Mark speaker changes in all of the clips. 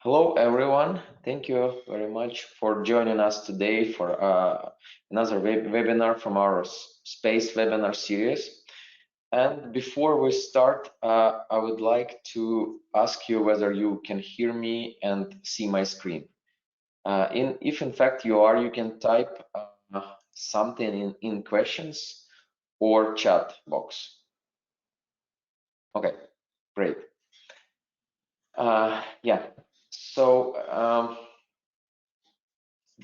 Speaker 1: Hello, everyone. Thank you very much for joining us today for another webinar from our space webinar series. And before we start, I would like to ask you whether you can hear me and see my screen. If in fact you are, you can type something in questions or chat box. Okay, great. Yeah, so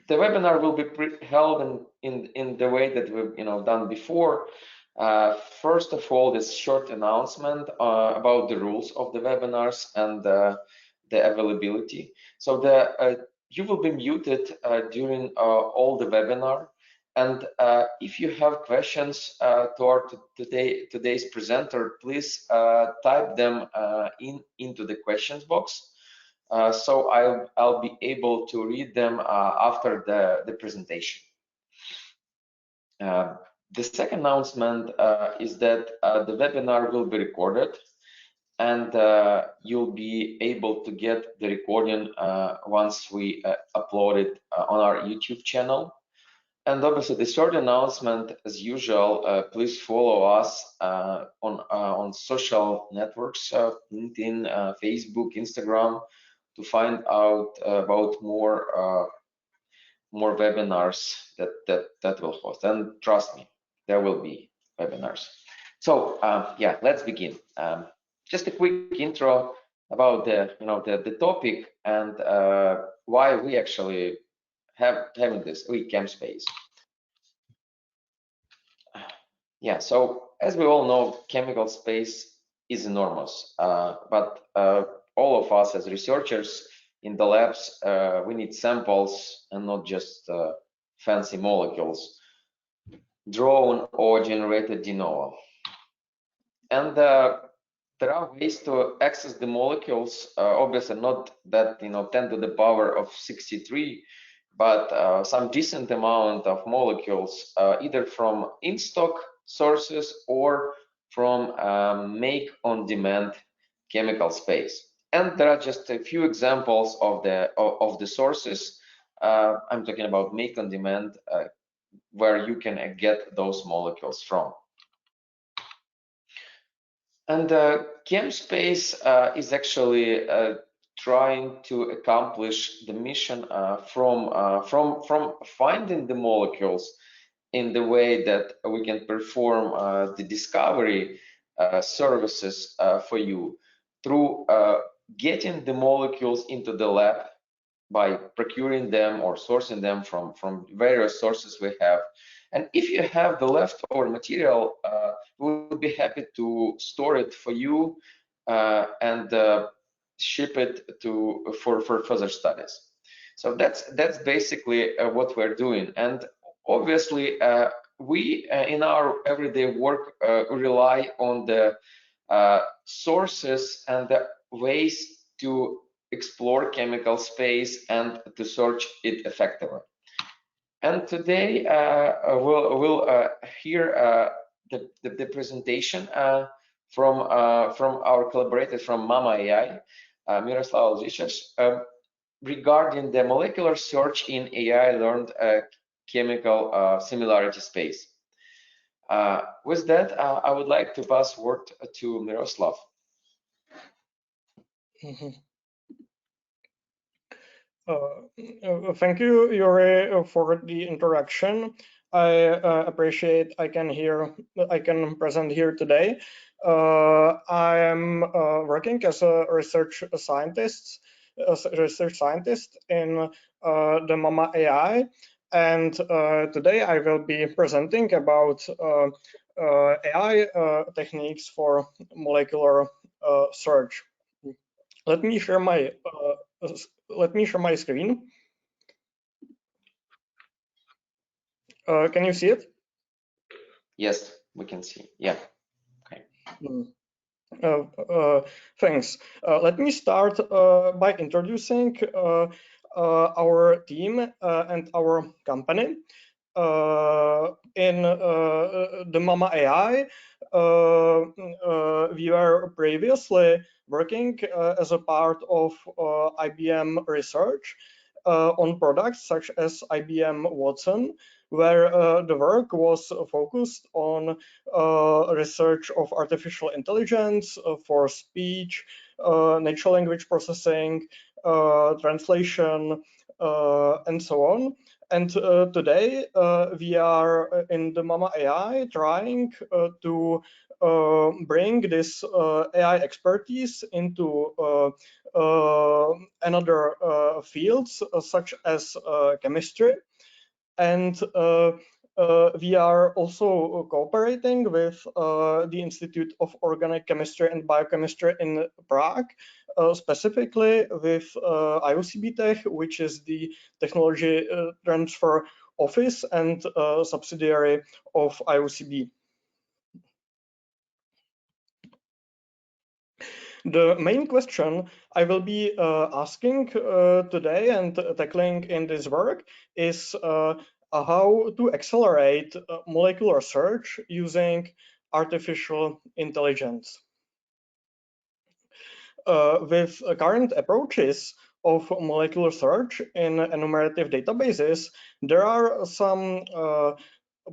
Speaker 1: the webinar will be held in the way that we've done before. First of all, this short announcement about the rules of the webinars and the availability. So you will be muted during all the webinar, and if you have questions toward today's presenter, please type them into the questions box. So I'll be able to read them after the presentation. The second announcement is that the webinar will be recorded, and you'll be able to get the recording once we upload it on our YouTube channel. And obviously, the short announcement, as usual, please follow us on social networks, LinkedIn, Facebook, Instagram, to find out about more webinars that will host. And trust me, there will be webinars. So yeah, let's begin. Just a quick intro about the topic and why we actually having this Chemspace. Yeah, so as we all know, chemical space is enormous, but all of us as researchers in the labs, we need samples and not just fancy molecules drawn or generated de novo. And there are ways to access the molecules, obviously not that 10 to the power of 63, but some decent amount of molecules, either from in-stock sources or from make-on-demand chemical space. And there are just a few examples of the sources. I'm talking about make-on-demand, where you can get those molecules from. And Chemspace is actually trying to accomplish the mission from finding the molecules in the way that we can perform the discovery services for you through getting the molecules into the lab by procuring them or sourcing them from various sources we have. And if you have the leftover material, we would be happy to store it for you and ship it for further studies. So that's basically what we're doing. And obviously, we in our everyday work rely on the sources and the ways to explore chemical space and to search it effectively. And today we'll hear the presentation from our collaborators from Mama AI, Miroslav Lžičař, regarding the molecular search in AI learned chemical similarity space. With that, I would like to pass word to Miroslav.
Speaker 2: Thank you, Yurii, for the introduction. I appreciate I can present here today. I am working as a research scientist in the Mama AI, and today I will be presenting about AI techniques for molecular search. Let me share my screen. Can you see it?
Speaker 1: Yes, we can see. Yeah. Okay.
Speaker 2: Thanks. Let me start by introducing our team and our company. in the MAMA AI, we were previously working as a part of IBM research on products such as IBM Watson, where the work was focused on research of artificial intelligence for speech, natural language processing, translation, and so on. And today we are in the MAMA AI trying to bring this AI expertise into another fields such as chemistry. And we are also cooperating with the Institute of Organic Chemistry and Biochemistry in Prague, specifically with IOCB Tech, which is the technology transfer office and subsidiary of IOCB. The main question I will be asking today and tackling in this work is how to accelerate molecular search using artificial intelligence. With current approaches of molecular search in enumerative databases, there are some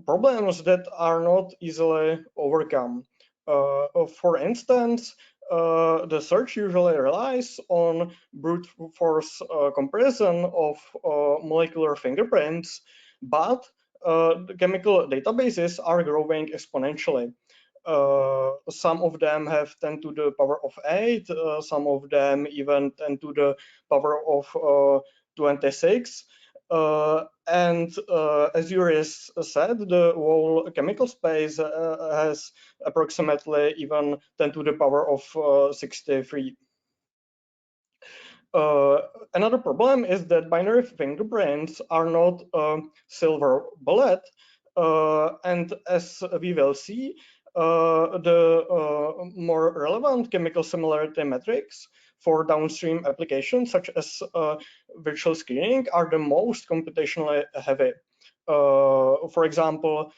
Speaker 2: problems that are not easily overcome. For instance, the search usually relies on brute force comparison of molecular fingerprints, but the chemical databases are growing exponentially. Some of them have 10 to the power of 8, some of them even 10 to the power of 26. And as Yurii said, the whole chemical space has approximately even 10 to the power of 63. Another problem is that binary fingerprints are not a silver bullet, and as we will see, the more relevant chemical similarity metrics for downstream applications such as virtual screening are the most computationally heavy. For example,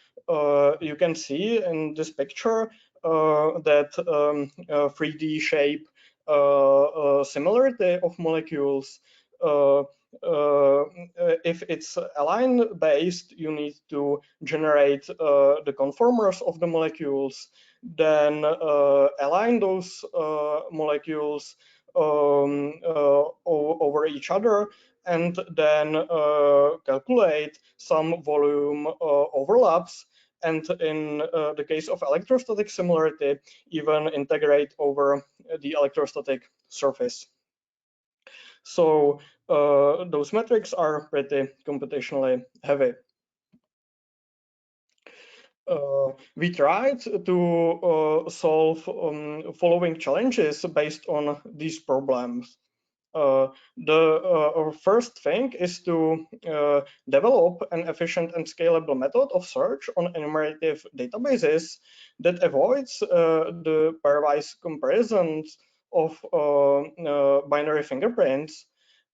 Speaker 2: you can see in this picture that 3D shape similarity of molecules. If it's align based, you need to generate the conformers of the molecules, then align those molecules over each other, and then calculate some volume overlaps, and in the case of electrostatic similarity, even integrate over the electrostatic surface. So those metrics are pretty computationally heavy. We tried to solve following challenges based on these problems. The first thing is to develop an efficient and scalable method of search on enumerative databases that avoids the pairwise comparisons of binary fingerprints,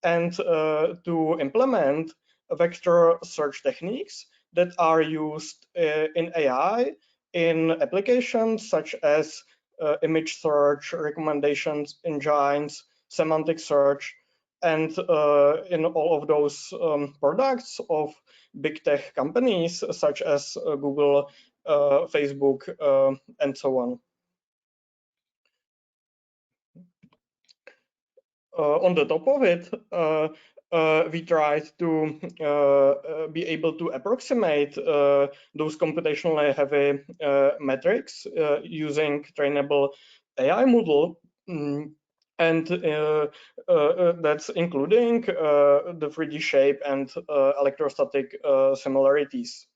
Speaker 2: and to implement vector search techniques that are used in AI in applications such as image search, recommendations engines, semantic search, and in all of those products of big tech companies such as Google, Facebook, and so on. On the top of it, we tried to be able to approximate those computationally heavy metrics using trainable AI model. And that's including the 3D shape and electrostatic similarities.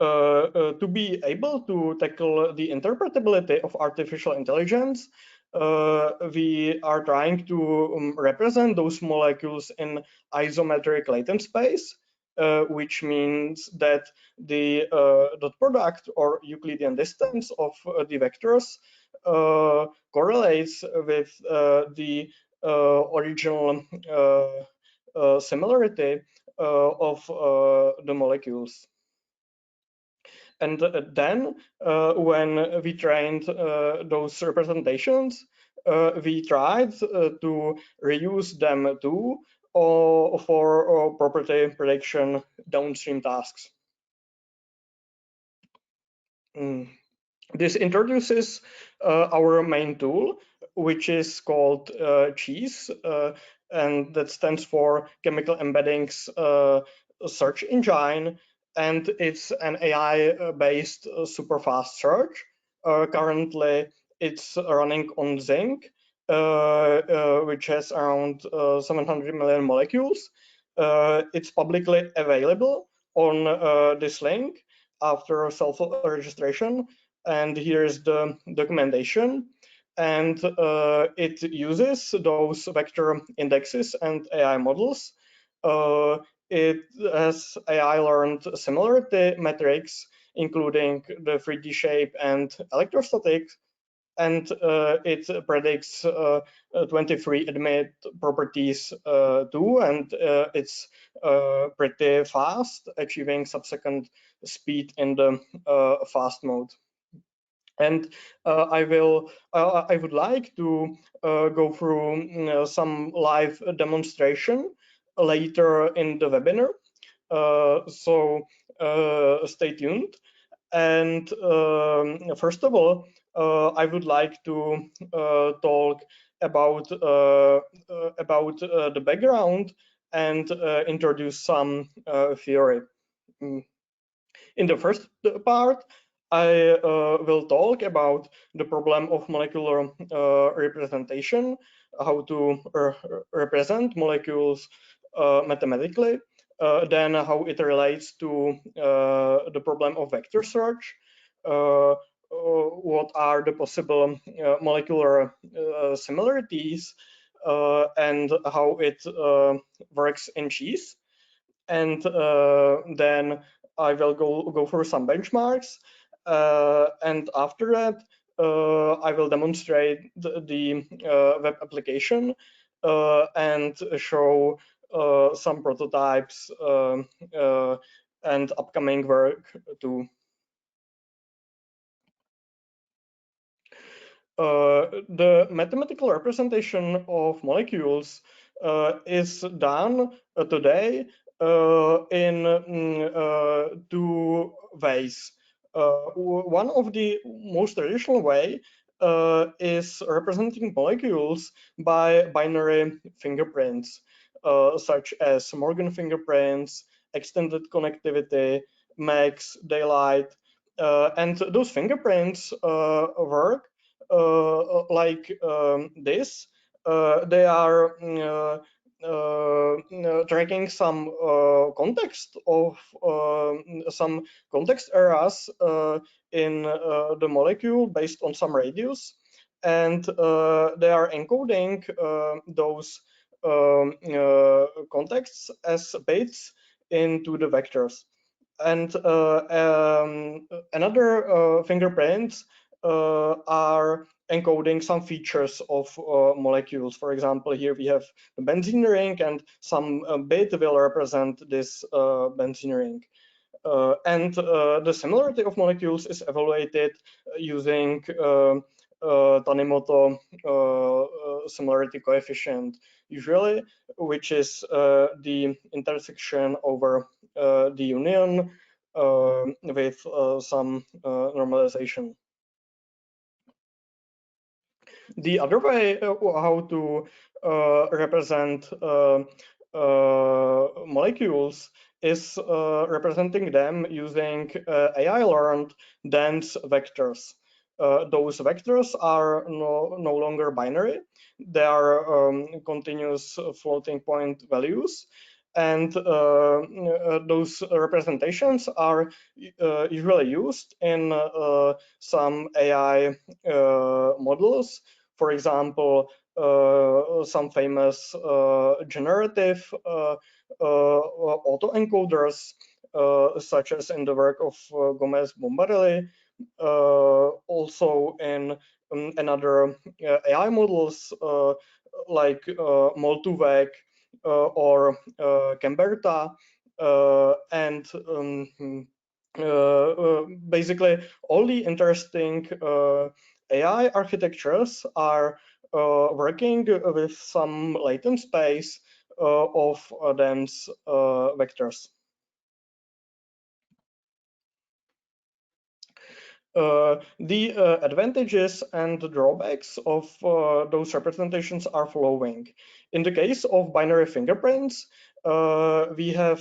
Speaker 2: To be able to tackle the interpretability of artificial intelligence, we are trying to represent those molecules in isometric latent space, which means that the dot product or Euclidean distance of the vectors correlates with the original similarity of the molecules. And then when we trained those representations, we tried to reuse them too for property prediction downstream tasks. This introduces our main tool, which is called CHEES, and that stands for Chemical Embeddings Search Engine, and it's an AI-based super fast search. Currently, it's running on Zinc, which has around 700 million molecules. It's publicly available on this link after self-registration, and here's the documentation. And it uses those vector indexes and AI models. It has AI learned similarity metrics, including the 3D shape and electrostatic, and it predicts 23 admit properties too, and it's pretty fast, achieving subsecond speed in the fast mode. And I would like to go through some live demonstration later in the webinar. So stay tuned. And first of all, I would like to talk about the background and introduce some theory. In the first part, I will talk about the problem of molecular representation, how to represent molecules mathematically, then how it relates to the problem of vector search, what are the possible molecular similarities, and how it works in CHEES. And then I will go through some benchmarks, and after that I will demonstrate the web application and show some prototypes and upcoming work too. The mathematical representation of molecules is done today in two ways. One of the most traditional way is representing molecules by binary fingerprints, such as Morgan fingerprints, extended connectivity, max, daylight, and those fingerprints work like this. They are tracking some context of some context areas in the molecule based on some radius, and they are encoding those contexts as bits into the vectors. And another fingerprints are encoding some features of molecules. For example, here we have the benzene ring, and some bit will represent this benzene ring. And the similarity of molecules is evaluated using Tanimoto similarity coefficient, usually, which is the intersection over the union with some normalization. The other way how to represent molecules is representing them using AI learned dense vectors. Those vectors are no longer binary. They are continuous floating point values, and those representations are usually used in some AI models. For example, some famous generative autoencoders, such as in the work of Gomez-Bombarelli, also in another AI models like Mol2Vec, or Camberta, and basically all the interesting AI architectures are working with some latent space of dense vectors. The advantages and drawbacks of those representations are following. In the case of binary fingerprints, we have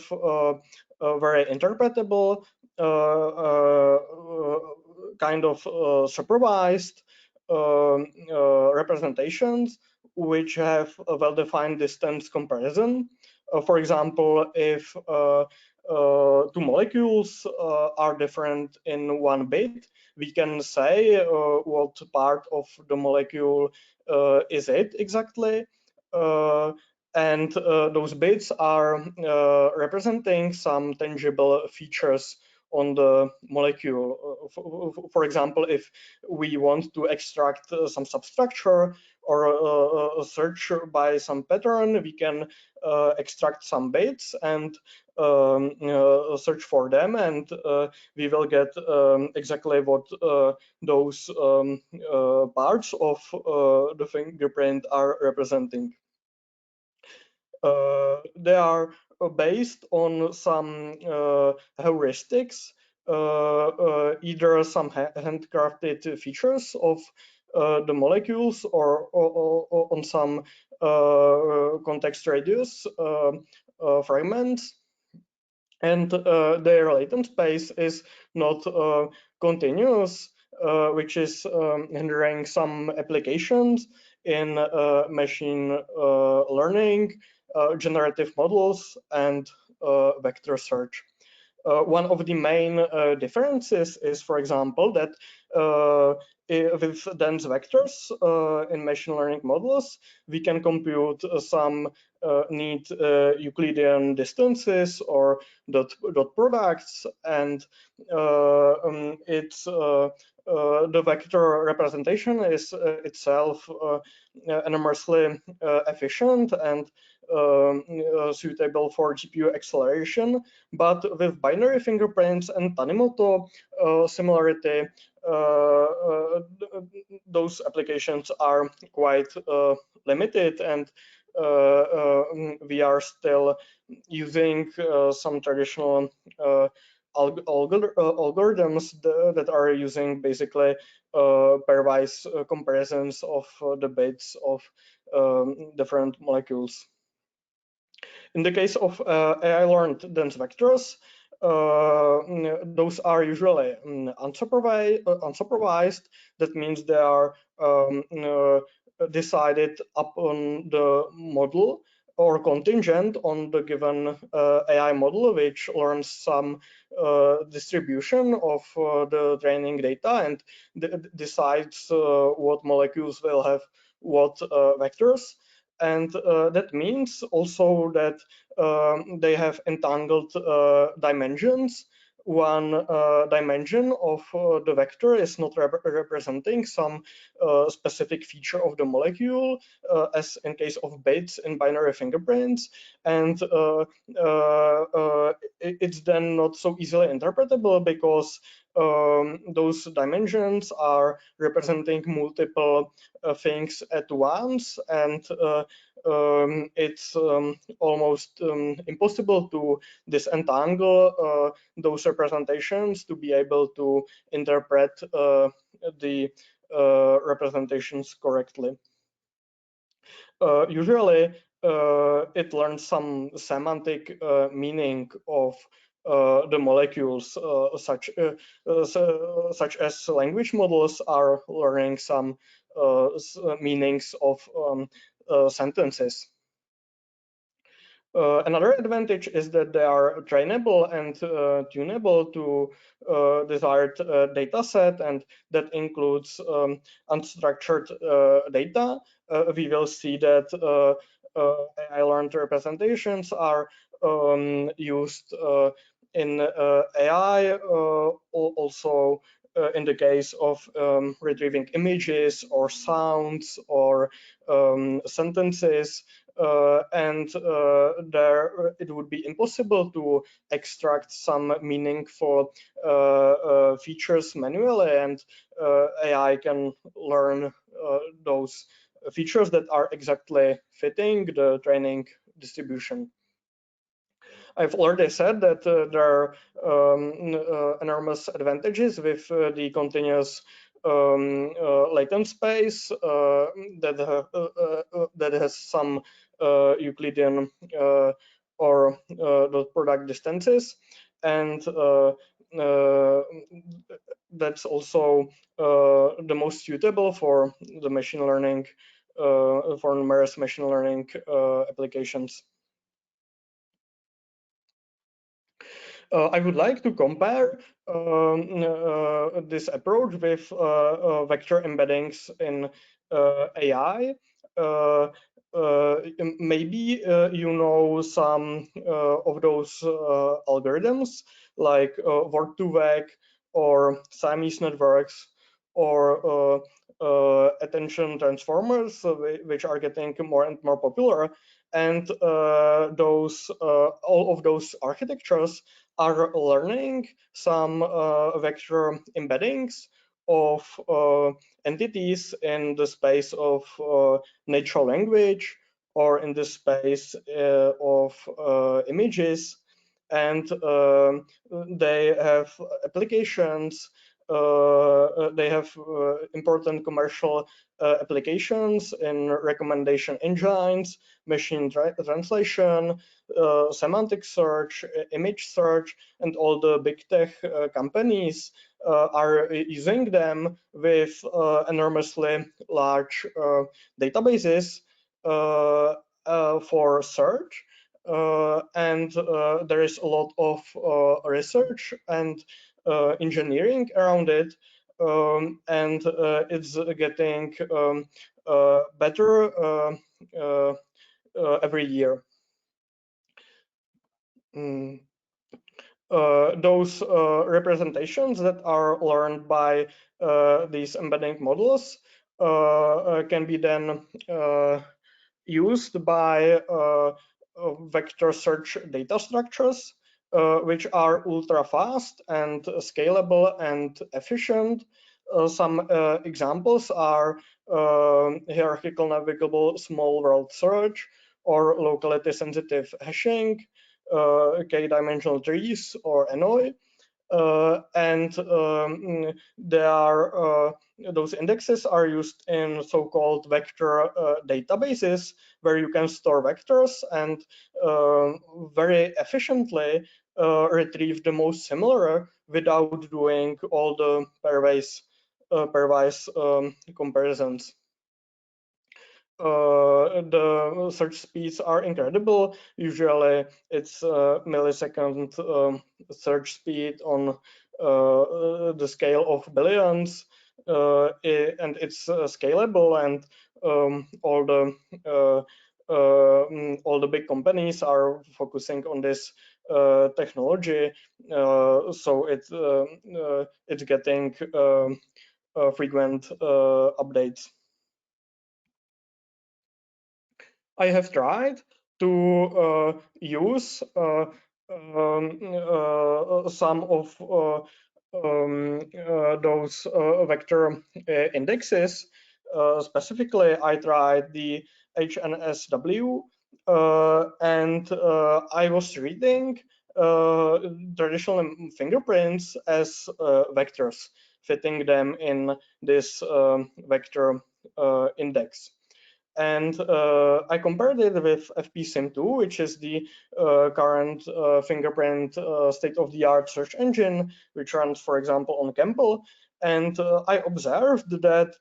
Speaker 2: very interpretable, kind of supervised representations which have a well-defined distance comparison. For example, if two molecules are different in 1 bit, we can say what part of the molecule is it exactly. And those bits are representing some tangible features on the molecule. For example, if we want to extract some substructure or search by some pattern, we can extract some bits and search for them, and we will get exactly what those parts of the fingerprint are representing. They are based on some heuristics, either some handcrafted features of the molecules or on some context radius fragments. And their latent space is not continuous, which is hindering some applications in machine learning, generative models, and vector search. One of the main differences is, for example, that with dense vectors in machine learning models, we can compute some neat Euclidean distances or dot products, and it's the vector representation is itself enormously efficient and suitable for GPU acceleration. But with binary fingerprints and Tanimoto similarity, those applications are quite limited, and we are still using some traditional algorithms that are using basically pairwise comparisons of the bits of different molecules. In the case of AI learned dense vectors, those are usually unsupervised. That means they are decided upon the model or contingent on the given AI model, which learns some distribution of the training data and decides what molecules will have what vectors. And that means also that they have entangled dimensions. One dimension of the vector is not representing some specific feature of the molecule, as in case of bits in binary fingerprints, and it's then not so easily interpretable because those dimensions are representing multiple things at once, and it's almost impossible to disentangle those representations to be able to interpret the representations correctly. Usually, it learns some semantic meaning of the molecules, such as language models are learning some meanings of sentences. Another advantage is that they are trainable and tunable to desired data set, and that includes unstructured data. We will see that AI learned representations are used in AI, also in the case of retrieving images or sounds or sentences, and there it would be impossible to extract some meaningful features manually, and AI can learn those features that are exactly fitting the training distribution. I've already said that there are enormous advantages with the continuous latent space that has some Euclidean or dot product distances, and that's also the most suitable for the machine learning, for numerous machine learning applications. I would like to compare this approach with vector embeddings in AI. Maybe you know some of those algorithms like word2vec or Siamese networks or attention transformers, which are getting more and more popular. And all of those architectures are learning some vector embeddings of entities in the space of natural language or in the space of images, and they have applications. They have important commercial applications in recommendation engines, machine translation, semantic search, image search, and all the big tech companies are using them with enormously large databases for search. And there is a lot of research and engineering around it, and it's getting better every year. Those representations that are learned by these embedding models can be then used by vector search data structures, which are ultra fast and scalable and efficient. Some examples are hierarchical navigable small world search or locality sensitive hashing, k-dimensional trees or ANOI. And those indexes are used in so-called vector databases, where you can store vectors and very efficiently retrieve the most similar without doing all the pairwise comparisons. The search speeds are incredible. Usually it's millisecond search speed on the scale of billions, and it's scalable, and all the big companies are focusing on this technology, so it's getting frequent updates. I have tried to use some of those vector indexes. Specifically, I tried the HNSW, and I was reading traditional fingerprints as vectors, fitting them in this vector index. And I compared it with ESP-sim, which is the current fingerprint state-of-the-art search engine, which runs, for example, on Campbell. And I observed that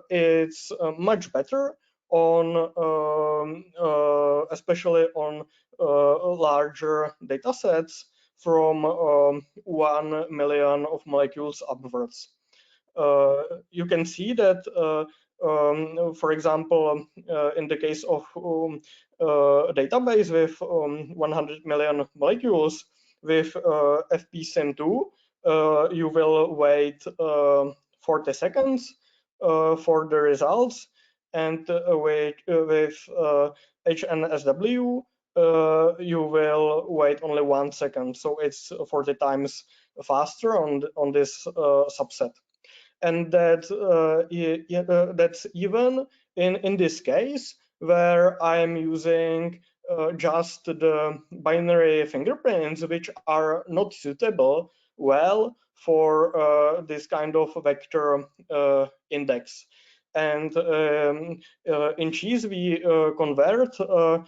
Speaker 2: it's much better on, especially on larger data sets from 1 million of molecules upwards. You can see that for example, in the case of a database with 100 million molecules with ESP-sim, you will wait 40 seconds for the results, and with HNSW, you will wait only 1 second. So it's 40 times faster on this subset. And that's even in this case where I'm using just the binary fingerprints, which are not suitable well for this kind of vector index. And in Cheese, we convert the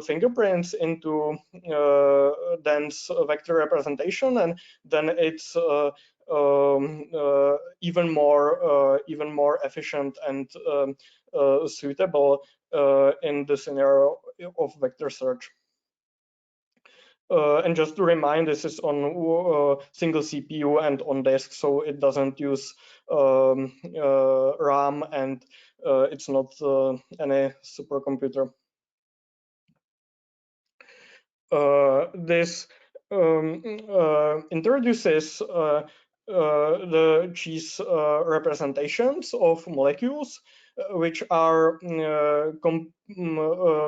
Speaker 2: fingerprints into dense vector representation, and then it's even more efficient and suitable in the scenario of vector search. And just to remind, this is on single CPU and on disk, so it doesn't use RAM, and it's not any supercomputer. This introduces the Cheese representations of molecules, which are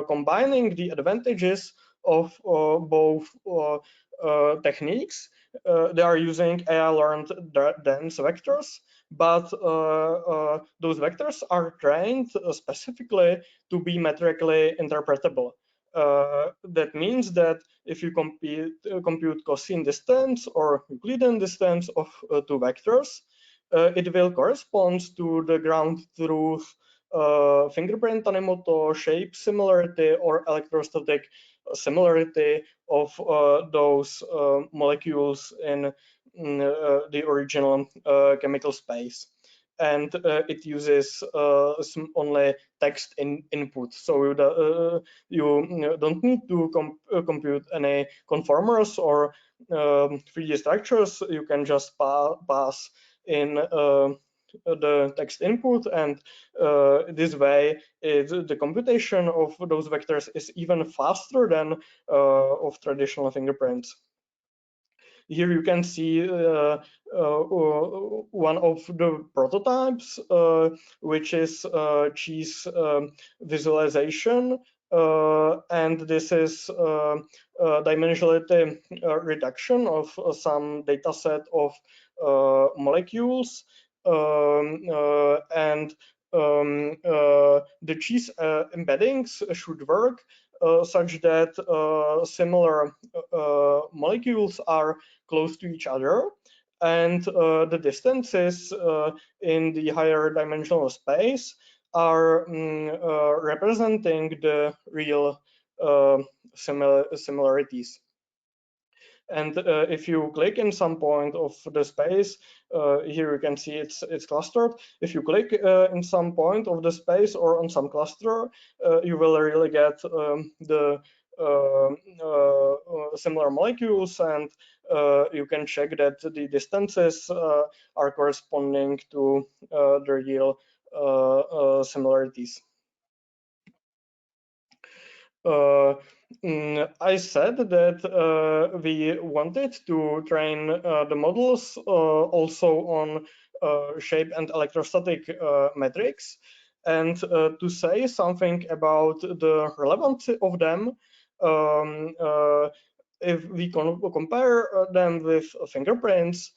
Speaker 2: combining the advantages of both techniques. They are using AI-learned dense vectors, but those vectors are trained specifically to be metrically interpretable. That means that if you compute Gaussian distance or Euclidean distance of two vectors, it will correspond to the ground truth fingerprint animoto, shape similarity, or electrostatic similarity of those molecules in the original chemical space. And it uses only text input, so you don't need to compute any conformers or 3D structures. You can just pass in the text input, and this way the computation of those vectors is even faster than of traditional fingerprints. Here you can see one of the prototypes, which is Cheese visualization, and this is dimensionality reduction of some data set of molecules, and the Cheese embeddings should work such that similar molecules are close to each other, and the distances in the higher dimensional space are representing the real similarities. And if you click in some point of the space, here you can see it's clustered. If you click in some point of the space or on some cluster, you will really get the similar molecules, and you can check that the distances are corresponding to the real similarities. I said that we wanted to train the models also on shape and electrostatic metrics, and to say something about the relevancy of them, if we compare them with fingerprints,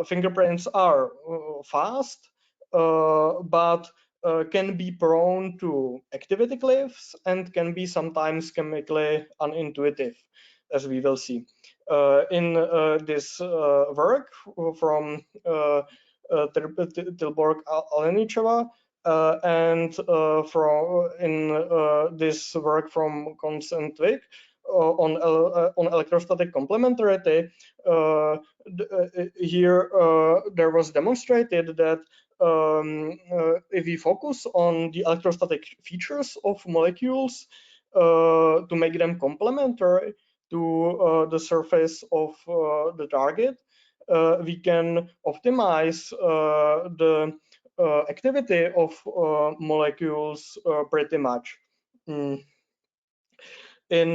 Speaker 2: fingerprints are fast, but can be prone to activity cliffs and can be sometimes chemically unintuitive, as we will see. In this work from Tilborg Alenicheva, and in this work from Kons and Twig on electrostatic complementarity, here there was demonstrated that if we focus on the electrostatic features of molecules to make them complementary to the surface of the target, we can optimize the activity of molecules pretty much. In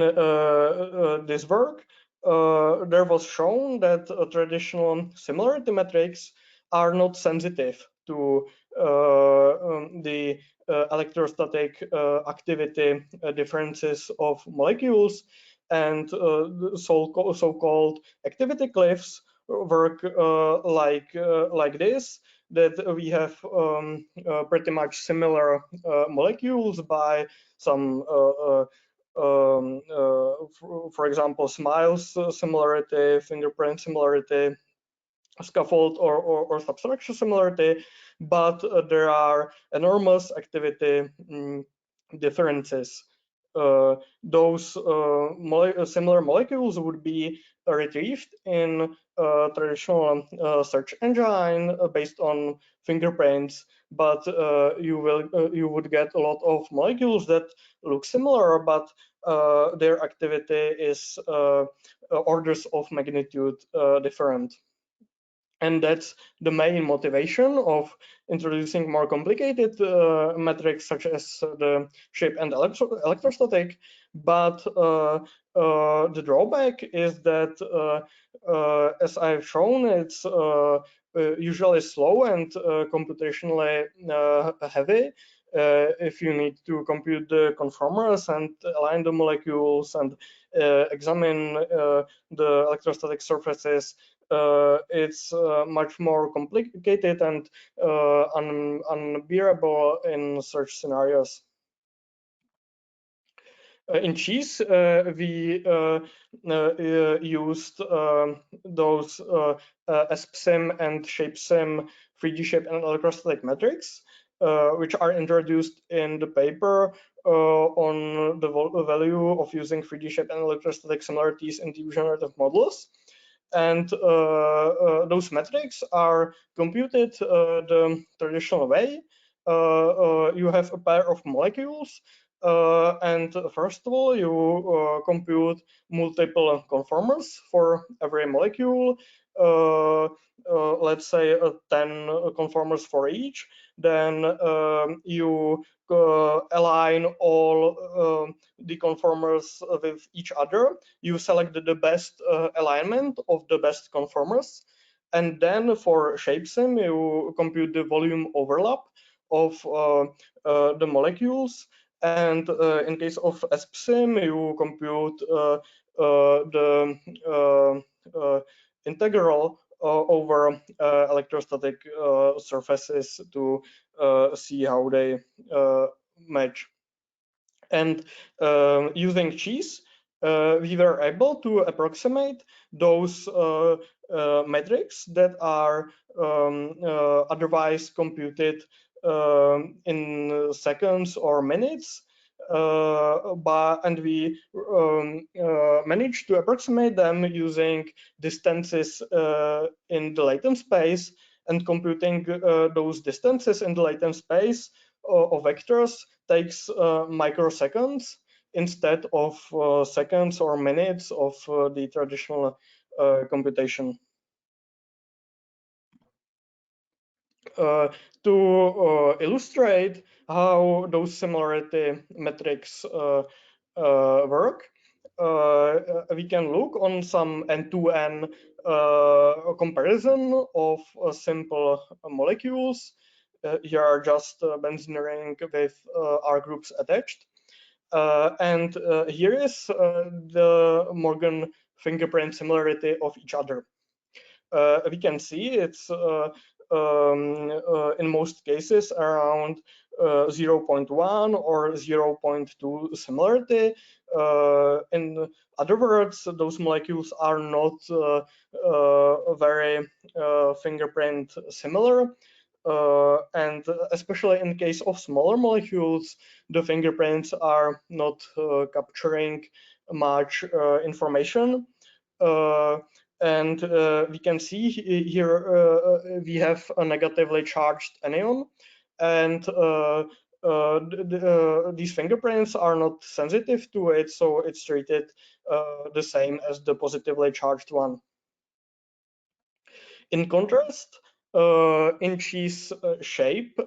Speaker 2: this work, there was shown that traditional similarity metrics are not sensitive to the electrostatic activity differences of molecules, and so-called activity cliffs work like this, that we have pretty much similar molecules by some for example, smiles similarity, fingerprint similarity, scaffold or substructure similarity, but there are enormous activity differences. Those similar molecules would be retrieved in traditional search engine based on fingerprints, but you would get a lot of molecules that look similar, but their activity is orders of magnitude different. And that's the main motivation of introducing more complicated metrics such as the shape and electrostatic. But the drawback is that, as I've shown, it's usually slow and computationally heavy. If you need to compute the conformers and align the molecules and examine the electrostatic surfaces, it's much more complicated and unbearable in such scenarios. In cheese, we used those ESP-sim and Shape-sim 3D shape and electrostatic metrics, which are introduced in the paper on the value of using 3D shape and electrostatic similarities in generative models. And those metrics are computed the traditional way. You have a pair of molecules, and first of all, you compute multiple conformers for every molecule. Let's say 10 conformers for each. Then you align all the conformers with each other. You select the best alignment of the best conformers, and then for Shape-sim, you compute the volume overlap of the molecules. And in case of ESP-sim, you compute the integral over electrostatic surfaces to see how they match. And using cheese, we were able to approximate those metrics that are otherwise computed in seconds or minutes, and we managed to approximate them using distances in the latent space, and computing those distances in the latent space of vectors takes microseconds instead of seconds or minutes of the traditional computation. To illustrate how those similarity metrics work, we can look on some end-to-end comparison of simple molecules. Here are just benzene ring with R groups attached. And here is the Morgan fingerprint similarity of each other. We can see it's in most cases around 0.1 or 0.2 similarity. In other words, those molecules are not very fingerprint similar. And especially in case of smaller molecules, the fingerprints are not capturing much information. And we can see here we have a negatively charged anion, and these fingerprints are not sensitive to it, so it's treated the same as the positively charged one. In contrast, in cheese shape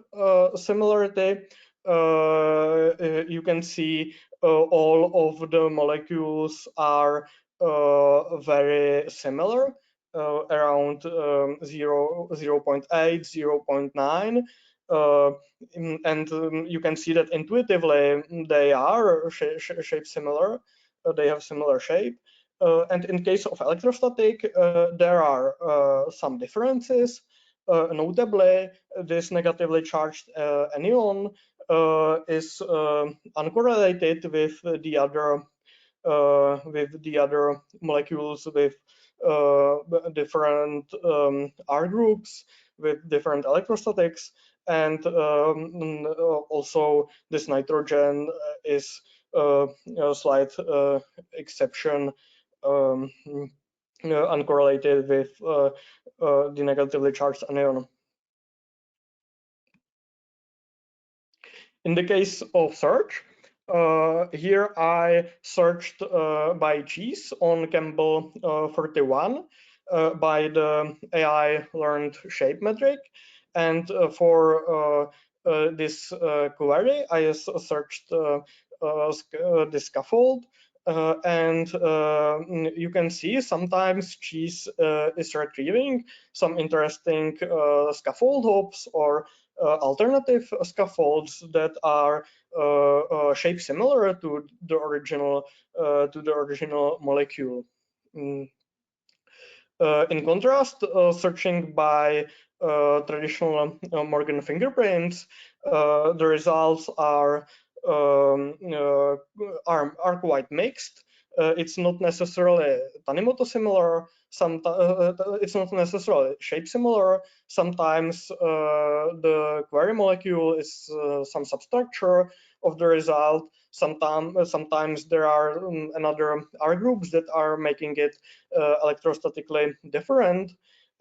Speaker 2: similarity, you can see all of the molecules are very similar, around 0.8, 0.9. And you can see that intuitively they are shape similar. They have similar shape. And in case of electrostatic, there are some differences. Notably, this negatively charged anion is uncorrelated with the other molecules with different R groups, with different electrostatics, and also this nitrogen is a slight exception, uncorrelated with the negatively charged anion. In the case of search, here I searched by cheese on Campbell 31 by the AI learned shape metric, and for this query I searched the scaffold, and you can see sometimes cheese is retrieving some interesting scaffold hops or alternative scaffolds that are shape similar to the original molecule. In contrast, searching by traditional Morgan fingerprints, the results are quite mixed. It's not necessarily Tanimoto similar. It's not necessarily shape similar. Sometimes the query molecule is some substructure of the result. Sometimes there are another R groups that are making it electrostatically different.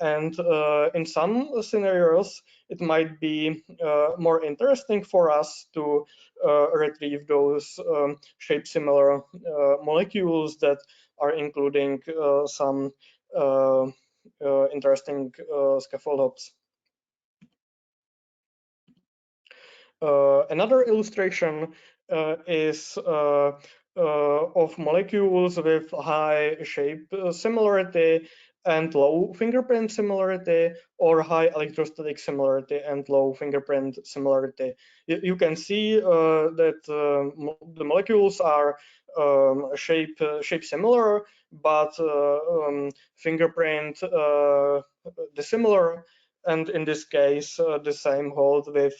Speaker 2: And in some scenarios, it might be more interesting for us to retrieve those shape-similar molecules that are including some interesting scaffold hops. Another illustration is of molecules with high shape similarity and low fingerprint similarity, or high electrostatic similarity and low fingerprint similarity. You can see that the molecules are shape similar, but fingerprint dissimilar. And in this case, the same holds with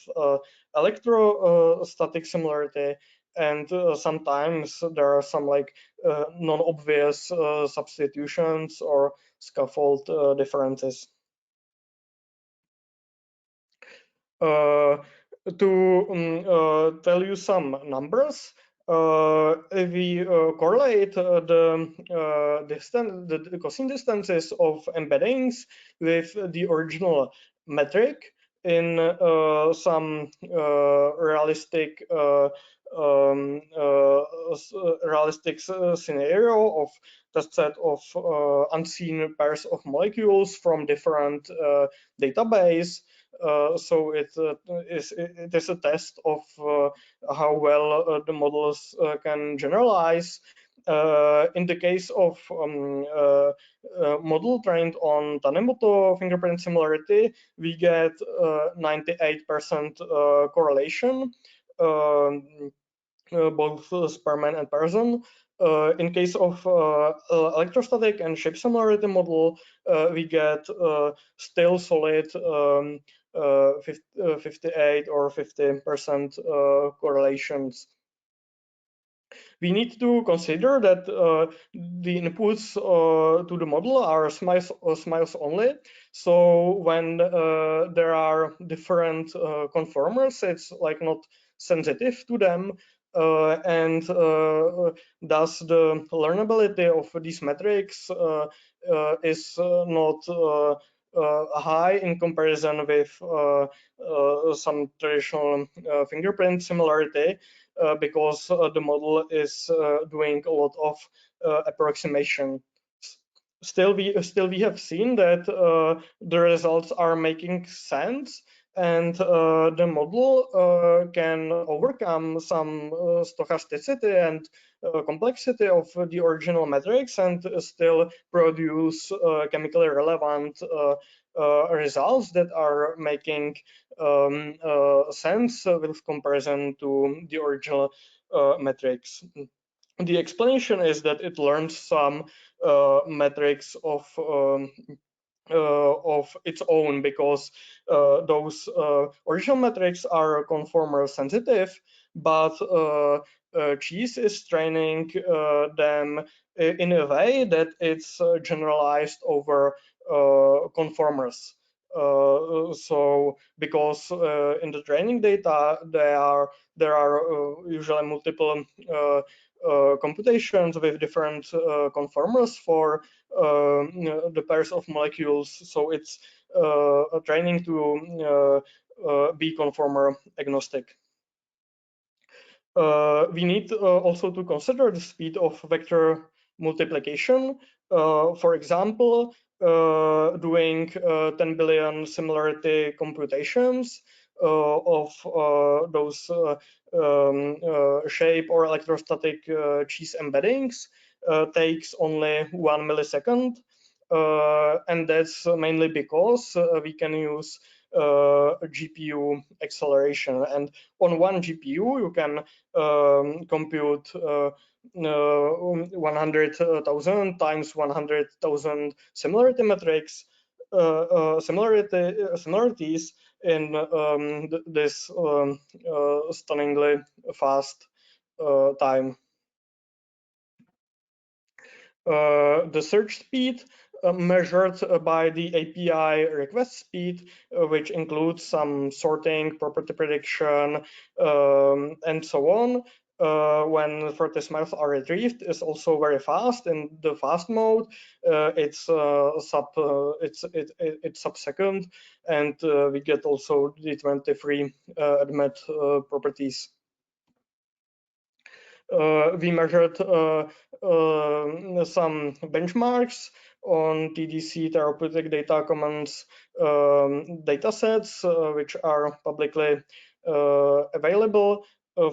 Speaker 2: electrostatic similarity, and sometimes there are some like non-obvious substitutions or scaffold differences. To tell you some numbers, if we correlate the cosine distances of embeddings with the original metric in some realistic scenario of test set of unseen pairs of molecules from different database. So it is a test of how well the models can generalize. In the case of model trained on Tanimoto fingerprint similarity, we get 98% correlation, both Spearman and Pearson. In case of electrostatic and shape similarity model, we get still solid 58 or 50% correlations. We need to consider that the inputs to the model are smiles only. So when there are different conformers, it's like not sensitive to them. And thus the learnability of these metrics is not high in comparison with some traditional fingerprint similarity, because the model is doing a lot of approximation. Still, we have seen that the results are making sense and the model can overcome some stochasticity and complexity of the original metrics and still produce chemically relevant results that are making sense with comparison to the original metrics. The explanation is that it learns some metrics of its own, because those original metrics are conformal sensitive, but cheese is training them in a way that it's generalized over conformers. So because in the training data there are usually multiple computations with different conformers for the pairs of molecules, so it's training to be conformer agnostic. We need also to consider the speed of vector multiplication. For example, doing 10 billion similarity computations of those shape or electrostatic cheese embeddings takes only 1 millisecond, and that's mainly because we can use GPU acceleration, and on one GPU you can compute 100,000 times 100,000 similarity metrics, similarities in this stunningly fast time. The search speed measured by the API request speed, which includes some sorting, property prediction, and so on. When 30 smiles are retrieved, is also very fast. In the fast mode, it's subsecond, and we get also the 23 admit properties. We measured some benchmarks on TDC Therapeutic Data Commons datasets, which are publicly available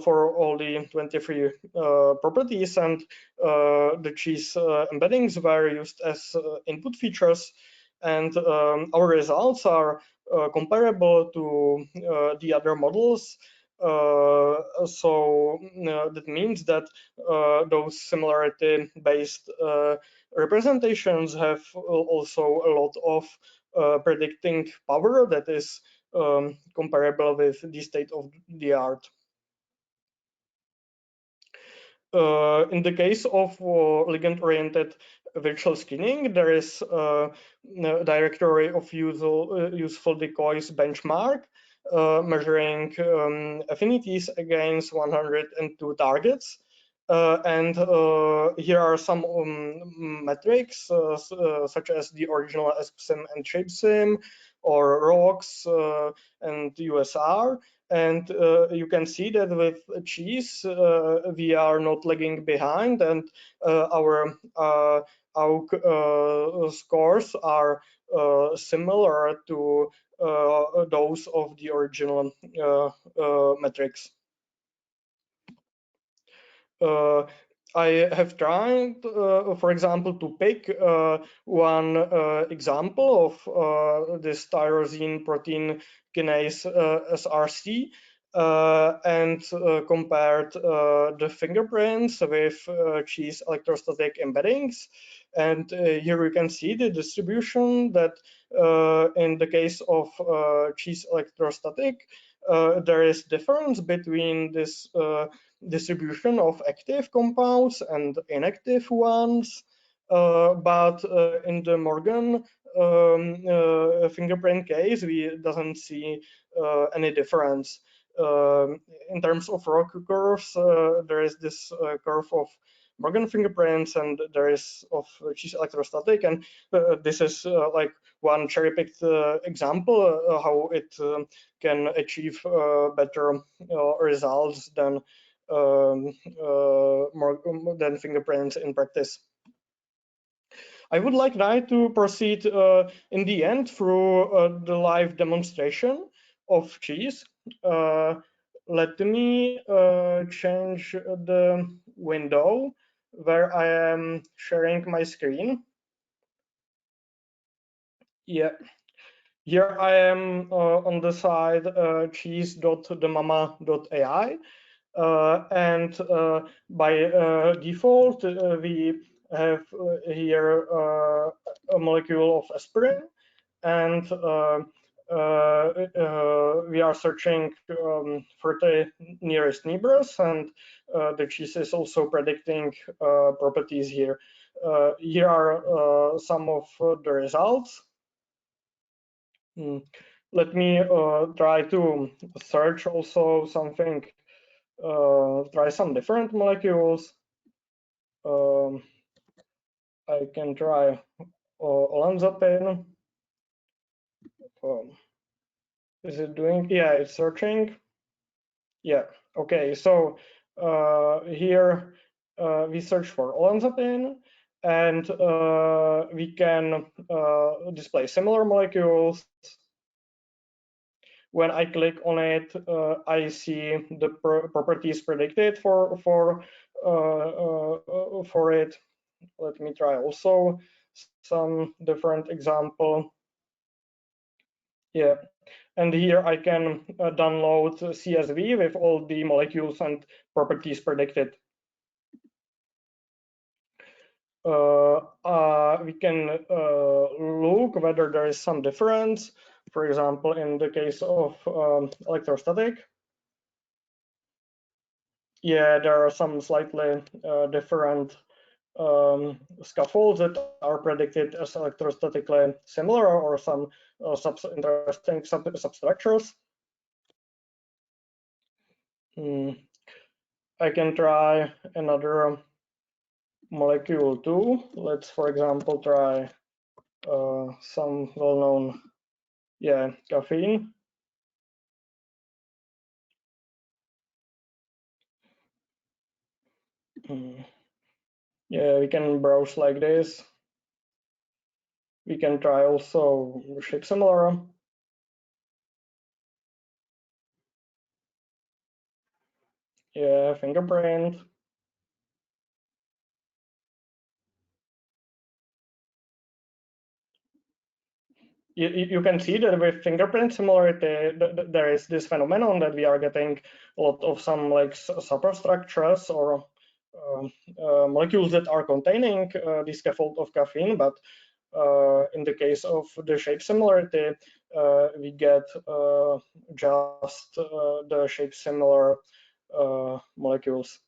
Speaker 2: for all the 23 properties, and the cheese embeddings were used as input features, and our results are comparable to the other models. So that means that those similarity-based representations have also a lot of predicting power that is comparable with the state of the art. In the case of ligand-oriented virtual skinning, there is a directory of useful decoys benchmark measuring affinities against 102 targets. And here are some metrics such as the original ESP-sim and Shape-sim, or ROX and USR. And you can see that with cheese, we are not lagging behind, and our scores are similar to those of the original metrics. I have tried, for example, to pick one example of this tyrosine protein kinase SRC and compared the fingerprints with cheese electrostatic embeddings. And here you can see the distribution that in the case of cheese electrostatic, there is difference between this distribution of active compounds and inactive ones, but in the Morgan fingerprint case, we doesn't see any difference. In terms of rock curves, there is this curve of Morgan fingerprints, and there is of cheese electrostatic, and this is like one cherry-picked example how it can achieve better results than more than fingerprints in practice. I would like now to proceed in the end through the live demonstration of cheese. Let me change the window where I am sharing my screen. Yeah, here I am on the side cheese.themama.ai, and by default we have here a molecule of aspirin, and we are searching for the nearest neighbors, and the cheese is also predicting properties here. Here are some of the results. Let me try to search also something, try some different molecules. I can try olanzapine. Is it doing? Yeah, it's searching. Yeah, okay, so here we search for olanzapine, and we can display similar molecules. When I click on it, I see the properties predicted for it. Let me try also some different example. Yeah, and here I can download CSV with all the molecules and properties predicted. We can look whether there is some difference. For example, in the case of electrostatic, yeah, there are some slightly different scaffolds that are predicted as electrostatically similar, or some interesting substructures. I can try another molecule too. Let's, for example, try some well-known, yeah, caffeine. Yeah, we can browse like this. We can try also shape-similar. Yeah, fingerprint. You can see that with fingerprint similarity, there is this phenomenon that we are getting a lot of some like superstructures or molecules that are containing the scaffold of caffeine, but in the case of the shape similarity, we get just the shape similar molecules.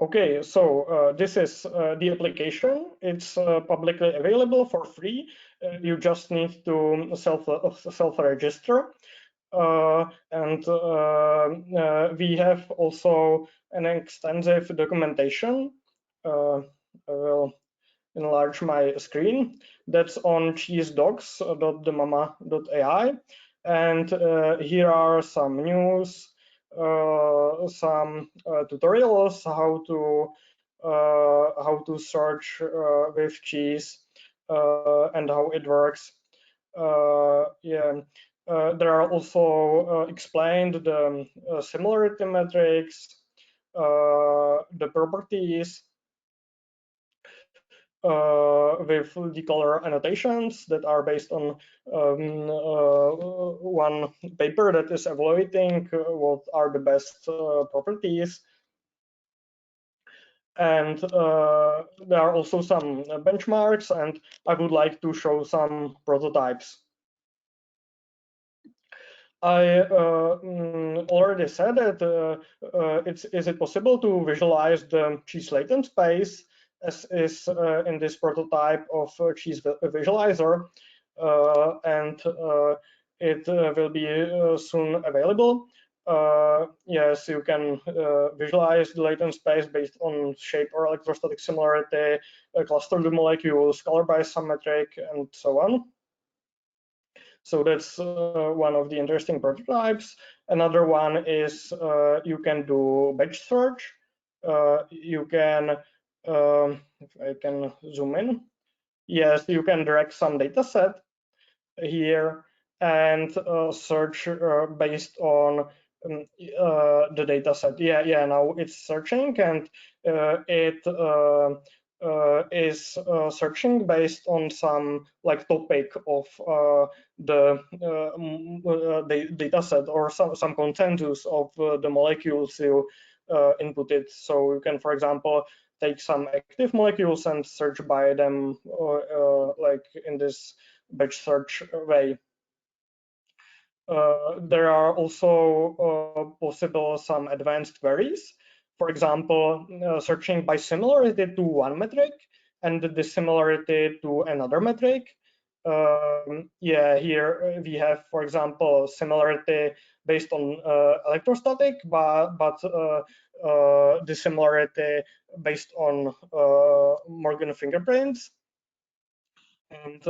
Speaker 2: Okay, so this is the application. It's publicly available for free. You just need to self-register. And we have also an extensive documentation. I will enlarge my screen. That's on cheesedocs.themama.ai. And here are some news, some tutorials how to search with cheese and how it works. Yeah. There are also explained the similarity metrics, the properties with the color annotations that are based on one paper that is evaluating what are the best properties. And there are also some benchmarks, and I would like to show some prototypes. I already said that is it possible to visualize the cheese latent space as is in this prototype of cheese visualizer, and it will be soon available. Yes, you can visualize the latent space based on shape or electrostatic similarity, cluster the molecules, color by symmetric, and so on. So that's one of the interesting prototypes. Another one is you can do batch search. You can, if I can zoom in, Yes, you can drag some data set here and search based on the data set. Yeah, now it's searching, and it is searching based on some like topic of the data set, or some consensus of the molecules you inputted. So you can, for example, take some active molecules and search by them like in this batch search way. There are also possible some advanced queries. For example, searching by similarity to one metric and the dissimilarity to another metric. Yeah, here we have, for example, similarity based on electrostatic, but dissimilarity based on Morgan fingerprints. And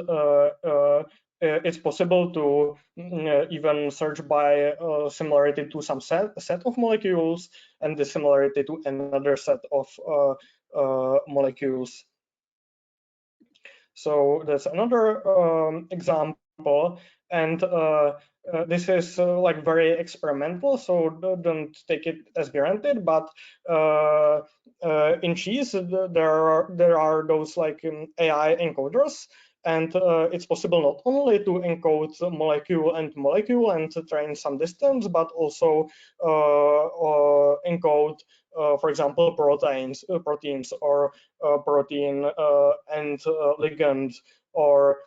Speaker 2: it's possible to even search by similarity to some set of molecules and the similarity to another set of molecules. So that's another example, and this is like very experimental, so don't take it as granted. But in cheese, there are those like AI encoders, and it's possible not only to encode molecule and molecule and to train some distance, but also encode, for example, proteins or protein and ligand, or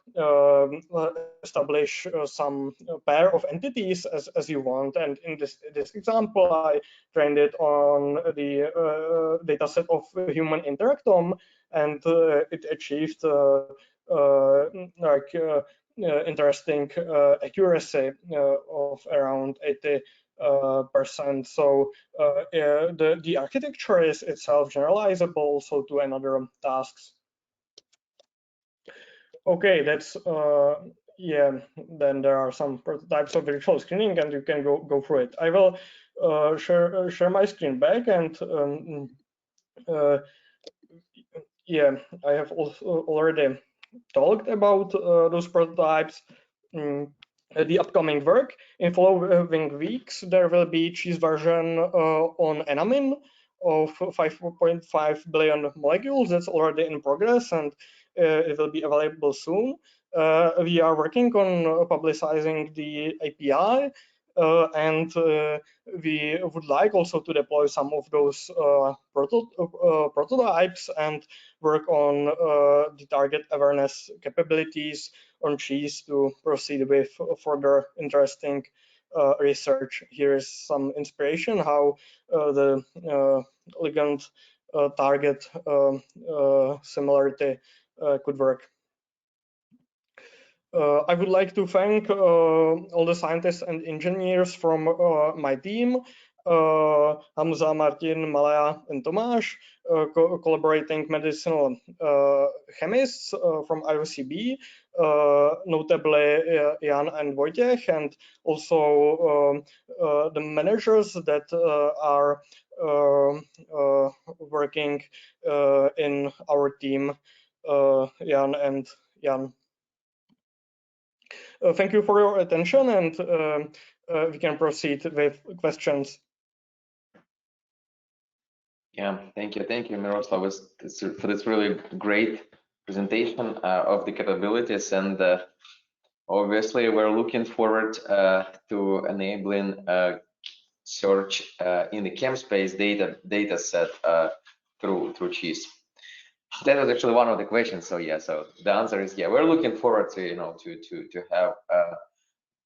Speaker 2: establish some pair of entities as you want. And in this example, I trained it on the data set of human interactome, and it achieved interesting accuracy of around 80%. So the architecture is itself generalizable also to another tasks. Okay, that's yeah. Then there are some prototypes of virtual screening, and you can go through it. I will share my screen back, and yeah, I have also already talked about those prototypes. The upcoming work in following weeks, there will be cheese version on Enamin of 5.5 billion molecules. That's already in progress, and it will be available soon. We are working on publicizing the API, and we would like also to deploy some of those prototypes and work on the target awareness capabilities on cheese to proceed with further interesting research. Here is some inspiration how the ligand target similarity could work. I would like to thank all the scientists and engineers from my team, Hamza, Martin, Malaya, and Tomáš, collaborating medicinal chemists from IOCB, notably Jan and Wojciech, and also the managers that are working in our team, Jan and Jan. Thank you for your attention, and we can proceed with questions.
Speaker 1: Yeah, thank you, Miroslav, for this really great presentation of the capabilities, and obviously we're looking forward to enabling search in the Chemspace data set through cheese. That was actually one of the questions. So yeah, so the answer is yeah, we're looking forward to to have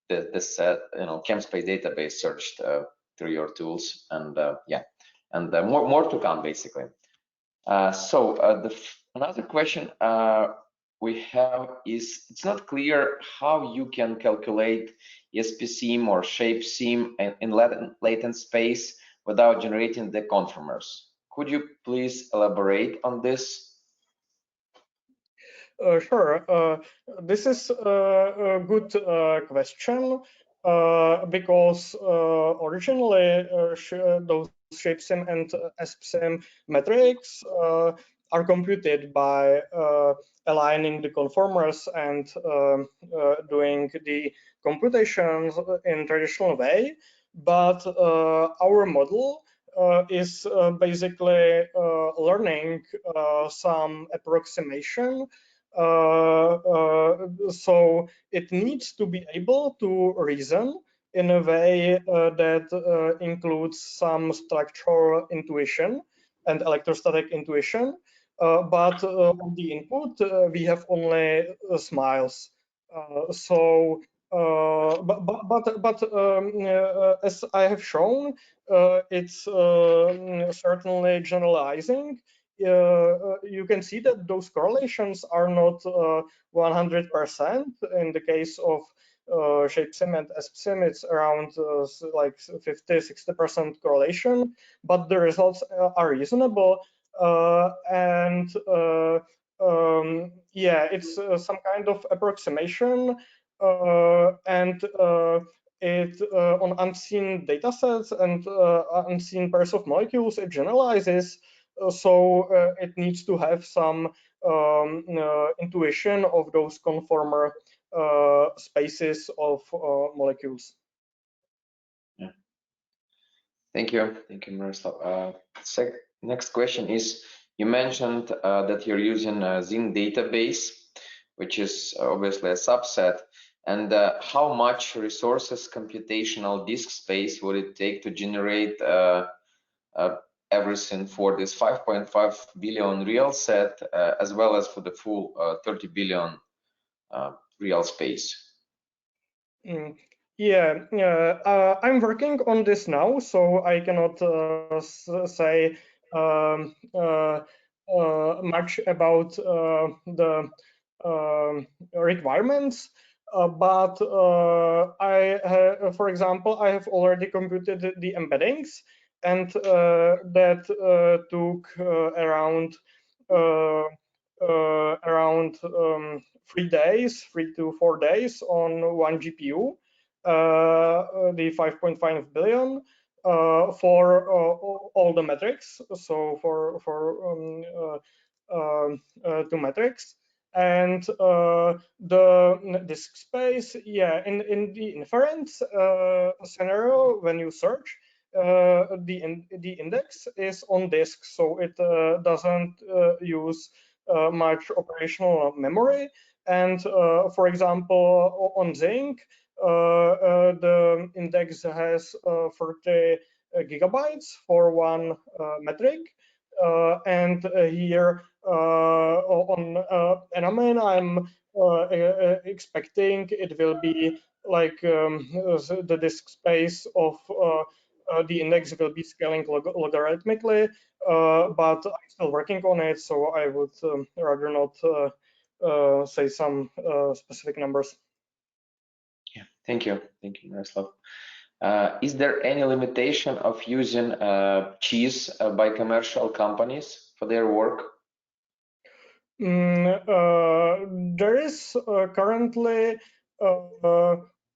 Speaker 1: the set Chemspace database searched through your tools, and yeah, and more to come basically. Another question we have is, it's not clear how you can calculate ESP-sim or Shape-sim in latent space without generating the conformers. Could you please elaborate on this?
Speaker 2: Sure. This is a good question because originally those Shape-sim and ESP-sim metrics are computed by aligning the conformers and doing the computations in traditional way. But our model is basically learning some approximation. So it needs to be able to reason in a way that includes some structural intuition and electrostatic intuition. But on the input, we have only smiles. As I have shown, it's certainly generalizing. You can see that those correlations are not 100%. In the case of Shape-sim and ESP-sim, it's around like 50–60% correlation, but the results are reasonable. Yeah, it's some kind of approximation, and it on unseen data sets and unseen pairs of molecules, it generalizes. So it needs to have some intuition of those conformer spaces of molecules.
Speaker 1: Yeah. Thank you, Miroslav. Next question is, you mentioned that you're using a Zinc database, which is obviously a subset. And how much resources, computational disk space would it take to generate everything for this 5.5 billion real set, as well as for the full 30 billion real space?
Speaker 2: Yeah, I'm working on this now, so I cannot say much about the requirements. But for example, I have already computed the embeddings, and that took around 3 to 4 days on one GPU, the 5.5 billion for all the metrics. So for two metrics. And the disk space, yeah, in the inference scenario, when you search, the index is on disk, so it doesn't use much operational memory. And for example, on Zinc, the index has 30 gigabytes for one metric. And here on Enamin, I'm expecting it will be like the disk space of the index will be scaling logarithmically, but I'm still working on it, so I would rather not say some specific numbers.
Speaker 1: Yeah, thank you, Miroslav. Is there any limitation of using cheese by commercial companies for their work?
Speaker 2: There is currently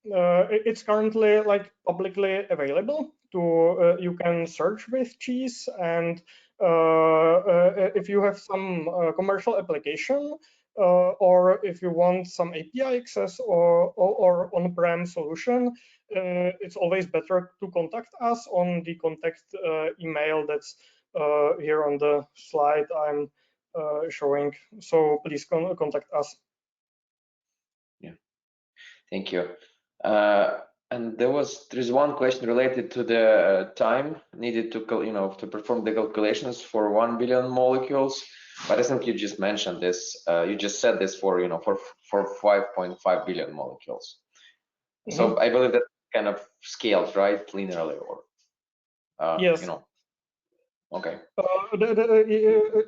Speaker 2: it's currently like publicly available to you can search with cheese, and if you have some commercial application or if you want some API access or on-prem solution, it's always better to contact us on the contact email that's here on the slide I'm showing. So please contact us.
Speaker 1: Yeah, thank you. And there's one question related to the time needed to to perform the calculations for 1 billion molecules. But I think you just mentioned this. You just said this for for 5.5 billion molecules. Mm-hmm. So I believe that kind of scales, right, linearly, or
Speaker 2: yes.
Speaker 1: Okay.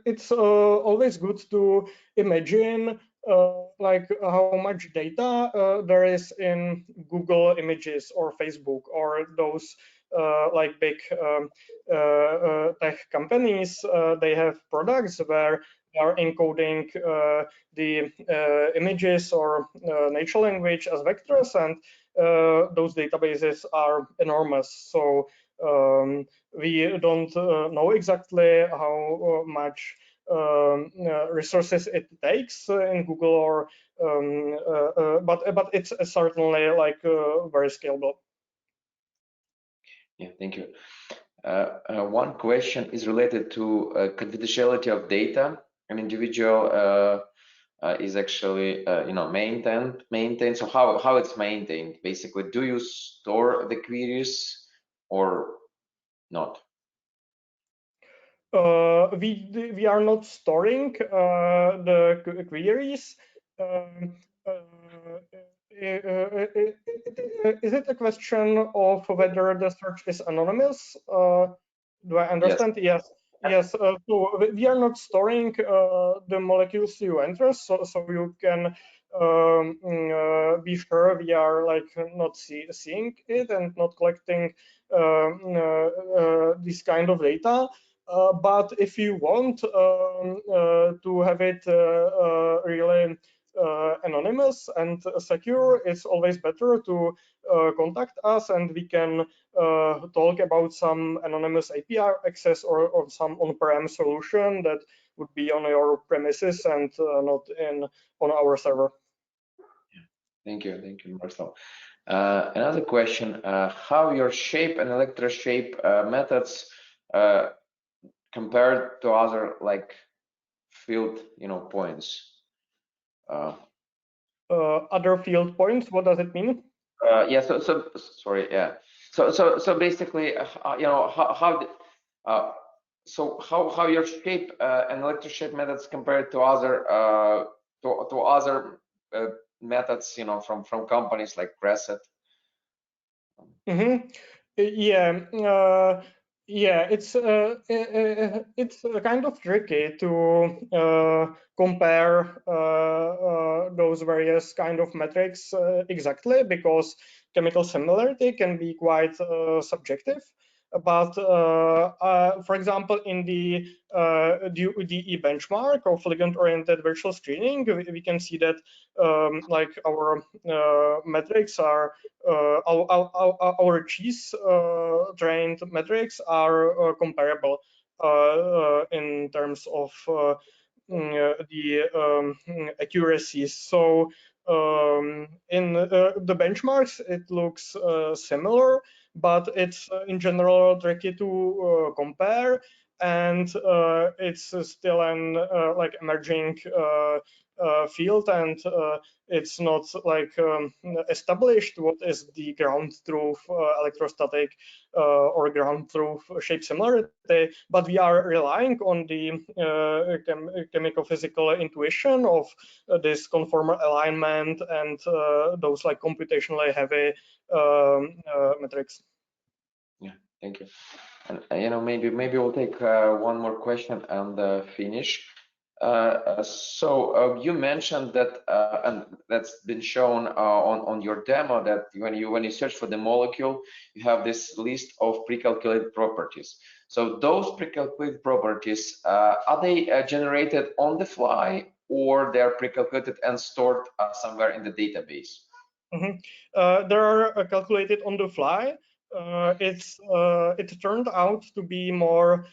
Speaker 2: It's always good to imagine like how much data there is in Google Images or Facebook or those like big tech companies. They have products where they are encoding the images or natural language as vectors, and those databases are enormous. So we don't know exactly how much resources it takes in Google, or but it's certainly like very scalable.
Speaker 1: Yeah, thank you. One question is related to confidentiality of data. An individual is actually maintained. So how it's maintained? Basically, do you store the queries or not?
Speaker 2: We are not storing the queries. Is it a question of whether the search is anonymous? Do I understand? Yes. Yes. So we are not storing the molecules you enter, so you can be sure we are like not seeing it and not collecting this kind of data. But if you want to have it really anonymous and secure, it's always better to contact us, and we can talk about some anonymous API access or some on-prem solution that would be on your premises and not on our server.
Speaker 1: Thank you, Miroslav. Another question: how your shape and electroshape methods compared to other like field, points?
Speaker 2: Other field points. What does it mean?
Speaker 1: Yeah. So sorry. Yeah. So basically, how your shape and electroshape methods compared to other methods, from companies like Crescent?
Speaker 2: Yeah. Yeah, it's kind of tricky to compare those various kind of metrics exactly, because chemical similarity can be quite subjective. But for example, in the DE benchmark of ligand-oriented virtual screening, we can see that like our metrics are our cheese trained metrics are comparable in terms of the accuracies. So in the benchmarks, it looks similar, but it's in general tricky to compare, and it's still an like emerging field, and it's not like established what is the ground truth electrostatic or ground truth shape similarity, but we are relying on the chemical physical intuition of this conformal alignment and those like computationally heavy metrics.
Speaker 1: Yeah, thank you. And maybe we'll take one more question and finish. So you mentioned that, and that's been shown on your demo, that when you search for the molecule, you have this list of pre-calculated properties. So those pre-calculated properties, are they generated on the fly, or they are pre-calculated and stored somewhere in the database?
Speaker 2: They are calculated on the fly. It turned out to be more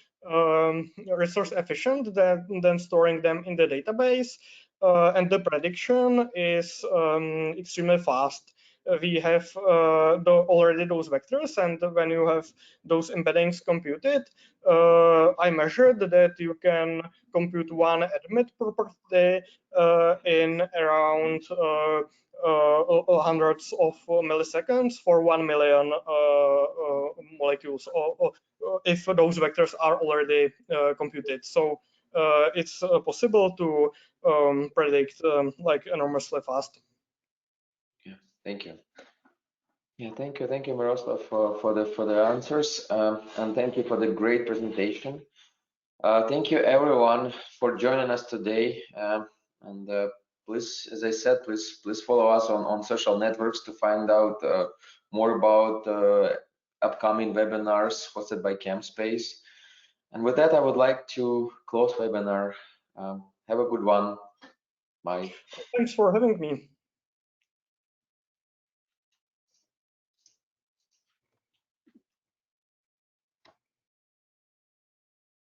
Speaker 2: resource efficient than storing them in the database, and the prediction is extremely fast. We have already those vectors, and when you have those embeddings computed, I measured that you can compute one admit property in around hundreds of milliseconds for 1 million molecules, or if those vectors are already computed. So it's possible to predict like enormously fast.
Speaker 1: Yeah, thank you. Yeah, thank you, Miroslav, for the answers, and thank you for the great presentation. Thank you everyone for joining us today, and please, as I said, please follow us on social networks to find out more about upcoming webinars hosted by Chemspace. And with that, I would like to close webinar. Have a good one. Bye.
Speaker 2: Thanks for having me.